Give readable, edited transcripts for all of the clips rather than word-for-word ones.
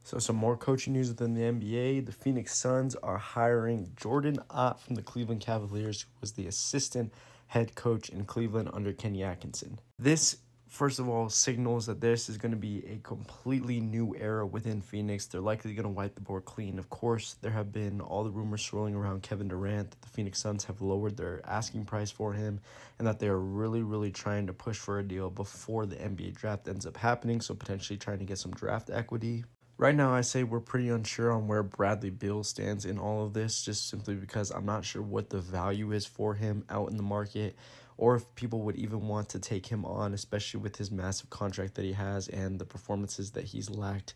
So some more coaching news within the NBA. The Phoenix Suns are hiring Jordan Ott from the Cleveland Cavaliers, who was the assistant head coach in Cleveland under Kenny Atkinson. This, first of all, signals that this is going to be a completely new era within Phoenix. They're likely going to wipe the board clean. Of course, there have been all the rumors swirling around Kevin Durant that the Phoenix Suns have lowered their asking price for him and that they are really, really trying to push for a deal before the NBA draft ends up happening, so potentially trying to get some draft equity. Right now, I say we're pretty unsure on where Bradley Beal stands in all of this, just simply because I'm not sure what the value is for him out in the market, or if people would even want to take him on, especially with his massive contract that he has and the performances that he's lacked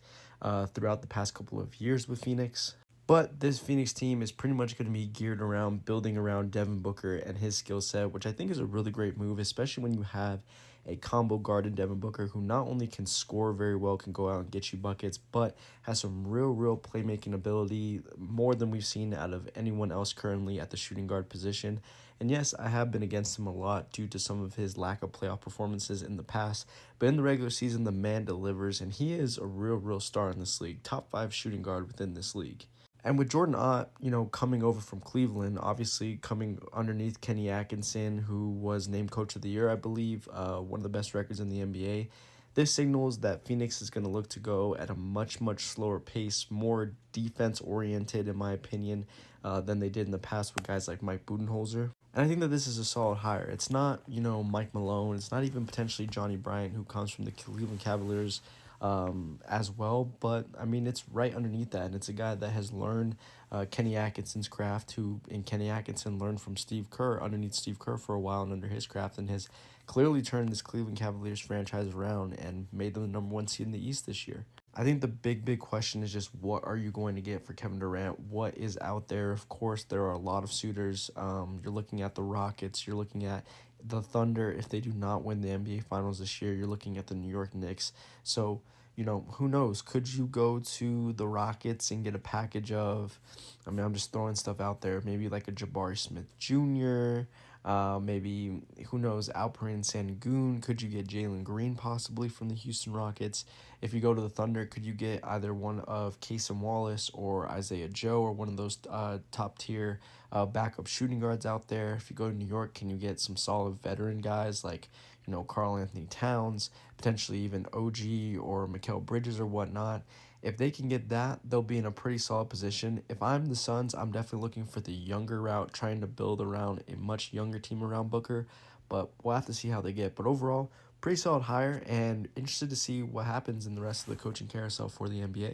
throughout the past couple of years with Phoenix. But this Phoenix team is pretty much going to be geared around building around Devin Booker and his skill set, which I think is a really great move, especially when you have a combo guard in Devin Booker who not only can score very well, can go out and get you buckets, but has some real playmaking ability, more than we've seen out of anyone else currently at the shooting guard position. And yes, I have been against him a lot due to some of his lack of playoff performances in the past, but in the regular season, the man delivers, and he is a real star in this league, top 5 shooting guard within this league. And with Jordan Ott, coming over from Cleveland, obviously coming underneath Kenny Atkinson, who was named Coach of the Year, I believe, one of the best records in the NBA, this signals that Phoenix is going to look to go at a much slower pace, more defense-oriented, in my opinion, than they did in the past with guys like Mike Budenholzer. And I think that this is a solid hire. It's not, Mike Malone. It's not even potentially Johnny Bryant, who comes from the Cleveland Cavaliers as well. But I mean, it's right underneath that, and it's a guy that has learned Kenny Atkinson's craft, who and Kenny Atkinson learned from Steve Kerr underneath Steve Kerr for a while and under his craft, and has clearly turned this Cleveland Cavaliers franchise around and made them the number 1 seed in the East this year. I think the big question is just what are you going to get for Kevin Durant? What is out there? Of course, there are a lot of suitors. You're looking at the Rockets. You're looking at the Thunder. If they do not win the NBA Finals this year, you're looking at the New York Knicks. So, who knows? Could you go to the Rockets and get a package of, I'm just throwing stuff out there, maybe like a Jabari Smith Jr., maybe, who knows, Alperen Sengun? Could you get Jalen Green possibly from the Houston Rockets? If you go to the Thunder, could you get either one of Casey Wallace or Isaiah Joe or one of those top tier backup shooting guards out there? If you go to New York, can you get some solid veteran guys like, Karl Anthony Towns, potentially even OG or Mikal Bridges or whatnot? If they can get that, they'll be in a pretty solid position. If I'm the Suns, I'm definitely looking for the younger route, trying to build around a much younger team around Booker, but we'll have to see how they get. But overall, pretty solid hire, and interested to see what happens in the rest of the coaching carousel for the NBA.